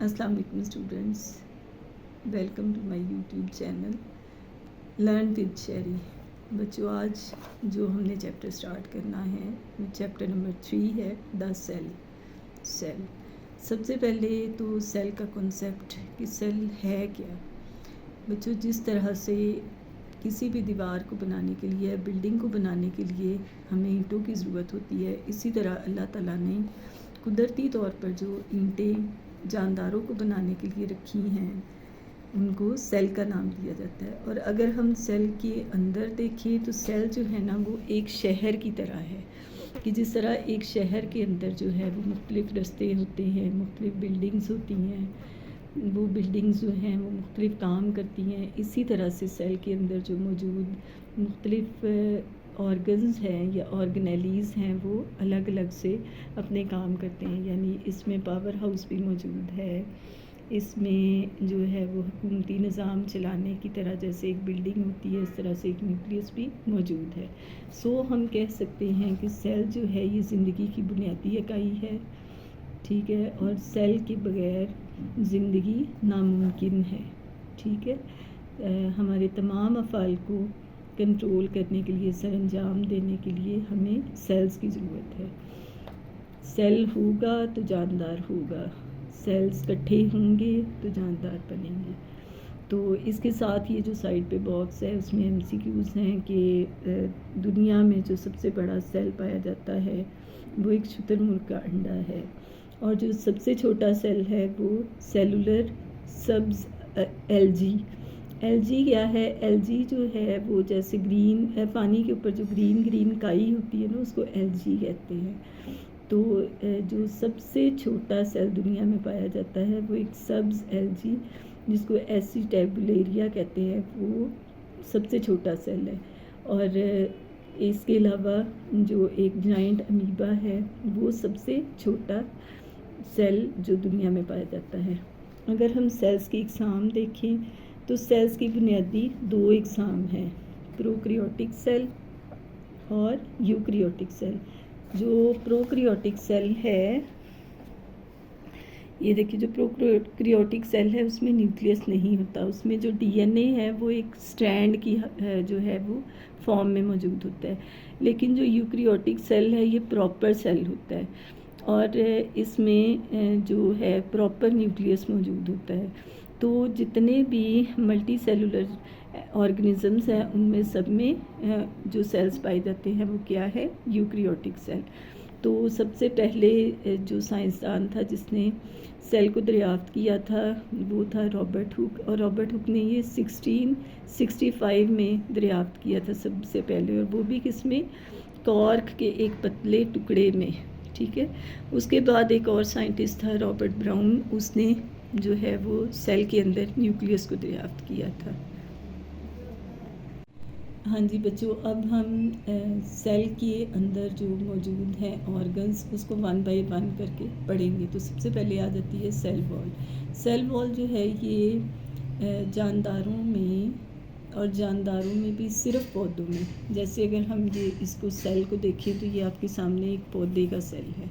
अस्सलाम वालेकुम students, welcome to my YouTube channel learn with Sheri. बच्चों, आज जो हमने चैप्टर स्टार्ट करना है वो चैप्टर नंबर 3 है, द सेल। सबसे पहले तो सेल का कॉन्सेप्ट कि सेल है क्या। बच्चों, जिस तरह से किसी भी दीवार को बनाने के लिए, बिल्डिंग को बनाने के लिए हमें ईंटों की ज़रूरत होती है, इसी तरह अल्लाह ताला ने कुदरती तौर पर जो ईंटें जानदारों को बनाने के लिए रखी हैं उनको सेल का नाम दिया जाता है। और अगर हम सेल के अंदर देखें तो सेल जो है ना वो एक शहर की तरह है कि जिस तरह एक शहर के अंदर जो है वो मुख्तलिफ़ रास्ते होते हैं, मुख्तलिफ़ बिल्डिंग्स होती हैं, वो बिल्डिंग्स जो हैं वो मुख्तलिफ़ काम करती हैं। इसी तरह से सेल के अंदर जो मौजूद मुख्तलिफ़ ऑर्गन्स हैं या ऑर्गेनेलीज़ हैं वो अलग अलग से अपने काम करते हैं। यानी इसमें पावर हाउस भी मौजूद है, इसमें जो है वो हुकूमती निज़ाम चलाने की तरह जैसे एक बिल्डिंग होती है इस तरह से एक न्यूक्लियस भी मौजूद है। सो हम कह सकते हैं कि सेल जो है ये ज़िंदगी की बुनियादी इकाई है, ठीक है। और सेल के बगैर ज़िंदगी नामुमकिन है, ठीक है। हमारे तमाम अफ़ाल को कंट्रोल करने के लिए, सरअंजाम देने के लिए हमें सेल्स की ज़रूरत है। सेल होगा तो जानदार होगा, सेल्स इकट्ठे होंगे तो जानदार बनेंगे। तो इसके साथ ये जो साइड पे बॉक्स है उसमें एमसीक्यूज़ हैं कि दुनिया में जो सबसे बड़ा सेल पाया जाता है वो एक शुतुरमुर्ग का अंडा है, और जो सबसे छोटा सेल है वो सेलुलर सब्स एलजी क्या है। एलजी जो है वो जैसे ग्रीन पानी के ऊपर जो ग्रीन ग्रीन काई होती है ना उसको एलजी कहते हैं। तो जो सबसे छोटा सेल दुनिया में पाया जाता है वो एक सब्ज़ एलजी जिसको एसिटेबुलेरिया कहते हैं, वो सबसे छोटा सेल है। और इसके अलावा जो एक जाइंट अमीबा है वो सबसे छोटा सेल जो दुनिया में पाया जाता है। अगर हम सेल्स की इकसाम देखें तो सेल्स की बुनियादी 2 इकसाम हैं, प्रोकैरियोटिक सेल और यूकैरियोटिक सेल। जो प्रोकैरियोटिक सेल है, ये देखिए, जो प्रोकैरियोटिक सेल है उसमें न्यूक्लियस नहीं होता, उसमें जो डीएनए है वो एक स्ट्रैंड की जो है वो फॉर्म में मौजूद होता है। लेकिन जो यूकैरियोटिक सेल है ये प्रॉपर सेल होता है और इसमें जो है प्रॉपर न्यूक्लियस मौजूद होता है। तो जितने भी मल्टी सेलुलर ऑर्गेनिज़म्स हैं उनमें सब में जो सेल्स पाए जाते हैं वो क्या है, यूकैरियोटिक सेल। तो सबसे पहले जो साइंसदान था जिसने सेल को दरियाफ्त किया था वो था रॉबर्ट हुक, और रॉबर्ट हुक ने ये 1665 में दरियाफ्त किया था सबसे पहले, और वो भी किस में, कॉर्क के एक पतले टुकड़े में, ठीक है। उसके बाद एक और साइंटिस्ट था रॉबर्ट ब्राउन, उसने जो है वो सेल के अंदर न्यूक्लियस को दरियाफ्त किया था। हाँ जी बच्चों, अब हम सेल के अंदर जो मौजूद हैं ऑर्गन्स उसको 1 बाय 1 करके पढ़ेंगे। तो सबसे पहले आ जाती है सेल वॉल। सेल वॉल जो है ये जानदारों में, और जानदारों में भी सिर्फ पौधों में, जैसे अगर हम ये इसको सेल को देखें तो ये आपके सामने एक पौधे का सेल है,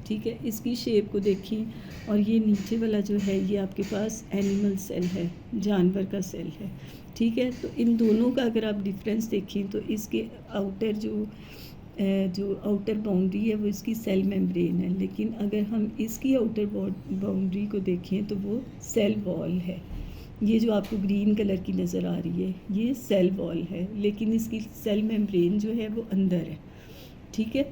ठीक है। इसकी शेप को देखें, और ये नीचे वाला जो है ये आपके पास एनिमल सेल है, जानवर का सेल है, ठीक है। तो इन दोनों का अगर आप डिफरेंस देखें तो इसके आउटर जो आउटर बाउंड्री है वो इसकी सेल मेम्ब्रेन है, लेकिन अगर हम इसकी आउटर बाउंड्री को देखें तो वो सेल वॉल है। ये जो आपको ग्रीन कलर की नज़र आ रही है ये सेल वॉल है, लेकिन इसकी सेल मेम्ब्रेन जो है वो अंदर है, ठीक है।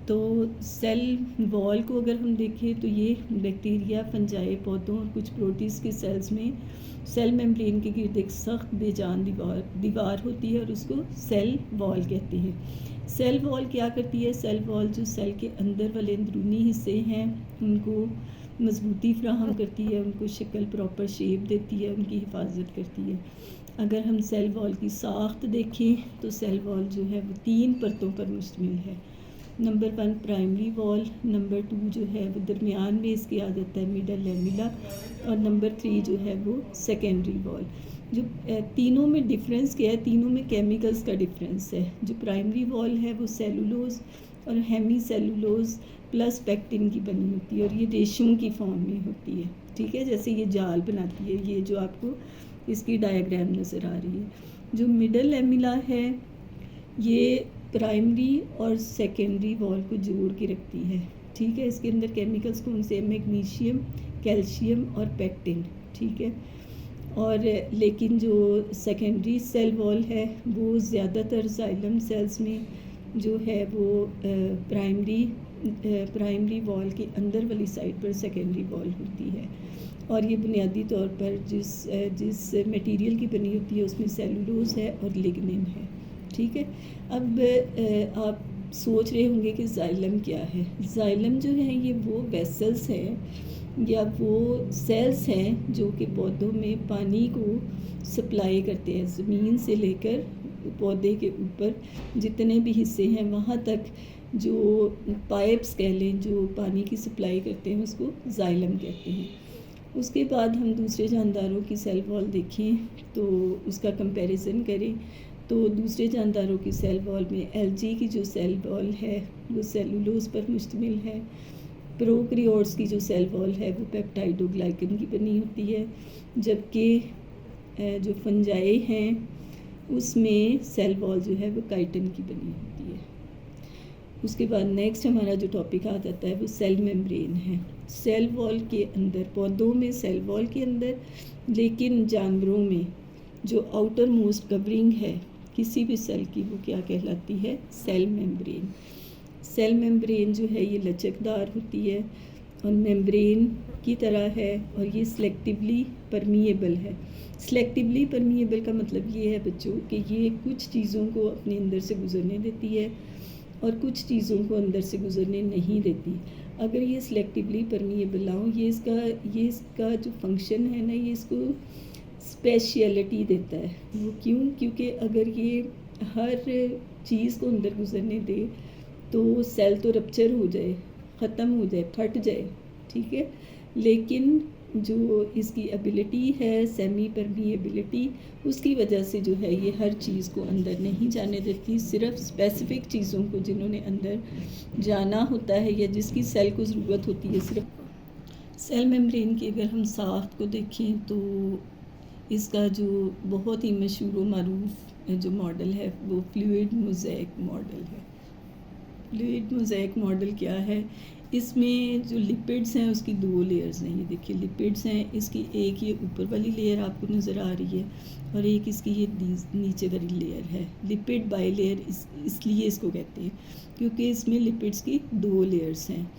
तो सेल वॉल को अगर हम देखें तो ये बैक्टीरिया, फंजाई, पौधों और कुछ प्रोटिस्ट के सेल्स में सेल मेम्ब्रेन के गिर्द एक सख्त बेजान दीवार होती है और उसको सेल वॉल कहते हैं। सेल वॉल क्या करती है, सेल वॉल जो सेल के अंदर वाले अंदरूनी हिस्से हैं उनको मजबूती फ्राहम करती है, उनको शक्ल प्रॉपर शेप देती है, उनकी हिफाजत करती है। अगर हम सेल वॉल की साख्त देखें तो सेल वॉल जो है वो 3 परतों पर मुश्तमिल है। नंबर 1 प्राइमरी वॉल, नंबर 2 जो है वो दरमियान में इसके आ जाता है मिडल लैमिला, और नंबर 3 जो है वो सेकेंडरी वॉल। जो तीनों में डिफरेंस क्या है, तीनों में केमिकल्स का डिफरेंस है। जो प्राइमरी वॉल है वो सेलुलोज और हेमी सेलुलोज प्लस पेक्टिन की बनी होती है और ये रेशम की फॉर्म में होती है। ठीक है, जैसे ये जाल बनाती है, ये जो आपको इसकी डायग्राम नज़र आ रही है। जो मिडल लैमेला है ये प्राइमरी और सेकेंडरी वॉल को जोड़ के रखती है। ठीक है, इसके अंदर केमिकल्स कौन से हैं? मैग्नीशियम, कैल्शियम और पेक्टिन। ठीक है, और लेकिन जो सेकेंडरी सेल वॉल है वो ज़्यादातर जाइलम सेल्स में जो है वो प्राइमरी वॉल के अंदर वाली साइड पर सेकेंडरी वॉल होती है। और ये बुनियादी तौर पर जिस मटेरियल की बनी होती है उसमें सेलुलोज है और लिग्निन है। ठीक है, अब आप सोच रहे होंगे कि जाइलम क्या है। जाइलम जो है ये वो वेसल्स हैं या वो सेल्स हैं जो कि पौधों में पानी को सप्लाई करते हैं। ज़मीन से लेकर पौधे के ऊपर जितने भी हिस्से हैं वहाँ तक जो पाइप्स कह लें जो पानी की सप्लाई करते हैं उसको जाइलम कहते हैं। उसके बाद हम दूसरे जानदारों की सेल वॉल देखें तो उसका कंपैरिजन करें तो दूसरे जानदारों की सेल वॉल में एल्गी की जो सेल वॉल है वो सेलुलोज पर मुश्तमिल है। प्रोकैरियोट्स की जो सेल वॉल है वो पेप्टाइडोग्लाइकन की बनी होती है, जबकि जो फंजाई हैं उसमें सेल वॉल जो है वो काइटिन की बनी होती है। उसके बाद नेक्स्ट हमारा जो टॉपिक आ जाता है वो सेल मेम्ब्रेन है। सेल वॉल के अंदर, पौधों में सेल वॉल के अंदर, लेकिन जानवरों में जो आउटर मोस्ट कवरिंग है किसी भी सेल की वो क्या कहलाती है? Cell membrane. सेल मेम्ब्रेन जो है ये लचकदार होती है और मेम्ब्रेन की तरह है और ये सिलेक्टिवली परमिएबल है। सिलेक्टिवली परमिएबल का मतलब ये है बच्चों कि ये कुछ चीज़ों को अपने अंदर से गुजरने देती है और कुछ चीज़ों को अंदर से गुजरने नहीं देती। अगर ये सिलेक्टिवली परमिएबल ना हो, ये इसका जो फंक्शन है ना, ये इसको स्पेशलिटी देता है। वो क्यों? क्योंकि अगर ये हर चीज़ को अंदर गुजरने दे तो सेल तो रप्चर हो जाए, ख़त्म हो जाए, फट जाए। ठीक है, लेकिन जो इसकी एबिलिटी है सेमी परमिएबिलिटी, उसकी वजह से जो है ये हर चीज़ को अंदर नहीं जाने देती। सिर्फ स्पेसिफ़िक चीज़ों को जिन्होंने अंदर जाना होता है या जिसकी सेल को ज़रूरत होती है सिर्फ। सेल मेम्ब्रेन की अगर हम साख्त को देखें तो इसका जो बहुत ही मशहूर व मारूफ जो मॉडल है वो फ्लूइड मोज़ेक मॉडल है। फ्लूइड मोज़ेक मॉडल क्या है? इसमें जो लिपिड्स हैं उसकी दो लेयर्स हैं। ये देखिए लिपिड्स हैं, इसकी एक ये ऊपर वाली लेयर आपको नज़र आ रही है और एक इसकी ये नीचे वाली लेयर है। लिपिड बाई लेयर इसलिए इसको कहते हैं क्योंकि इसमें लिपिड्स की दो लेयर्स हैं।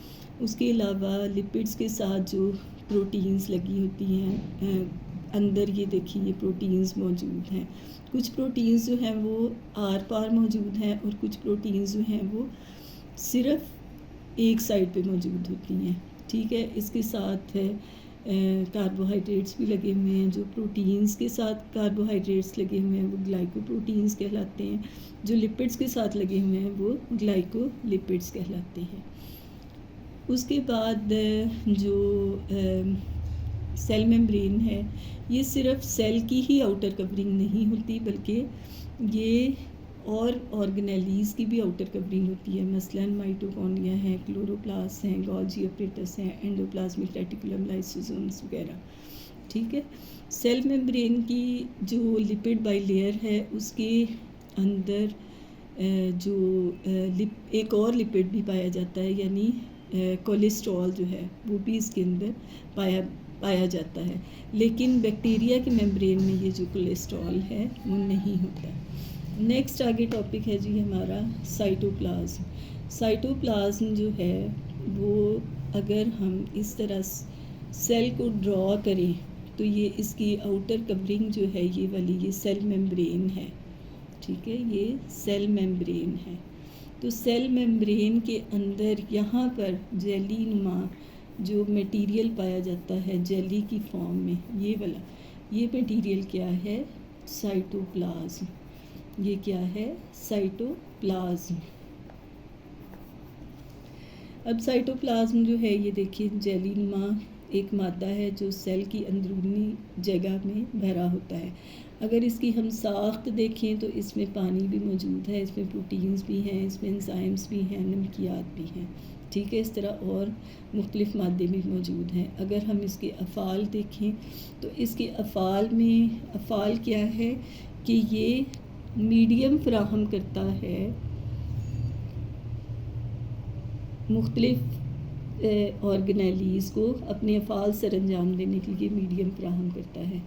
उसके अलावा लिपिड्स के साथ जो प्रोटीन्स लगी होती हैं अंदर, ये देखिए ये प्रोटीन्स मौजूद हैं। कुछ प्रोटीन्स जो हैं वो आर पार मौजूद हैं और कुछ प्रोटीन्स जो हैं वो सिर्फ एक साइड पे मौजूद होती हैं। ठीक है, इसके साथ कार्बोहाइड्रेट्स भी लगे हुए हैं। जो प्रोटीन्स के साथ कार्बोहाइड्रेट्स लगे हुए हैं वो ग्लाइकोप्रोटीन्स कहलाते हैं। जो लिपिड्स के साथ लगे हुए हैं वो ग्लाइकोलिपिड्स कहलाते हैं। उसके बाद जो सेल मेम्ब्रेन है ये सिर्फ सेल की ही आउटर कवरिंग नहीं होती बल्कि ये और ऑर्गेनेलीज़ की भी आउटर कवरिंग होती है। मसलन माइटोकॉन्ड्रिया हैं, क्लोरोप्लास्ट हैं, गोल्जी अपरेटस हैं, एंडोप्लाज्मिक रेटिकुलम, लाइसोसोम्स वगैरह। ठीक है, सेल मेम्ब्रेन की जो लिपिड बाई लेयर है उसके अंदर एक और लिपिड भी पाया जाता है, यानी कोलेस्ट्रॉल जो है वो भी इसके अंदर पाया जाता है। लेकिन बैक्टीरिया के मेम्ब्रेन में ये जो कोलेस्ट्रॉल है वो नहीं होता। नेक्स्ट आगे टॉपिक है जी हमारा साइटोप्लाज्म। साइटोप्लाज्म जो है वो अगर हम इस तरह सेल को ड्रॉ करें तो ये इसकी आउटर कवरिंग जो है ये वाली, ये सेल मेम्ब्रेन है। ठीक है, ये सेल मेम्ब्रेन है। तो सेल मेम्ब्रेन के अंदर यहाँ पर जेली नुमा जो मटेरियल पाया जाता है जेली की फॉर्म में, ये वाला, ये मटेरियल क्या है? साइटोप्लाज्म। ये क्या है? साइटोप्लाज्म। अब साइटोप्लाज्म जो है ये देखिए जेली नुमा एक मादा है जो सेल की अंदरूनी जगह में भरा होता है। अगर इसकी हम साख्त देखें तो इसमें पानी भी मौजूद है, इसमें प्रोटीन्स भी हैं, इसमें एंजाइम्स भी हैं, नमकियात भी हैं। ठीक है, इस तरह और मुख्तलिफ़ मादे भी मौजूद हैं। अगर हम इसके अफ़ाल देखें तो इसके अफ़ाल क्या है कि ये मीडियम फ़राहम करता है, मुख्तलिफ़ ऑर्गेनेलीज़ को अपने अफ़ाल सर अंजाम देने के लिए मीडियम फ़राहम करता है।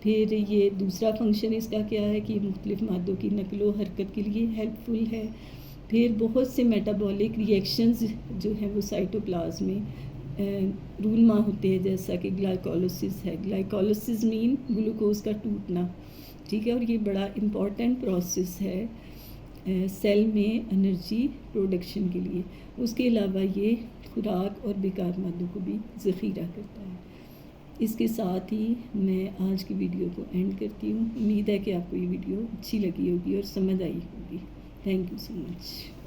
फिर ये दूसरा फंक्शन इसका क्या है कि मुख्तलिफ़ मादों की नकलो हरकत के लिए हेल्पफुल है। फिर बहुत से मेटाबॉलिक रिएक्शंस जो हैं वो साइटोप्लाज्म में रूनमा होते हैं, जैसा कि ग्लाइकोलिसिस है। ग्लाइकोलिसिस मीन ग्लूकोज का टूटना। ठीक है, और ये बड़ा इम्पॉर्टेंट प्रोसेस है सेल में एनर्जी प्रोडक्शन के लिए। उसके अलावा ये खुराक और बेकार मादों को भी ज़ख़ीरा करता है। इसके साथ ही मैं आज की वीडियो को एंड करती हूँ। उम्मीद है कि आपको ये वीडियो अच्छी लगी होगी और समझ आई होगी। Thank you so much.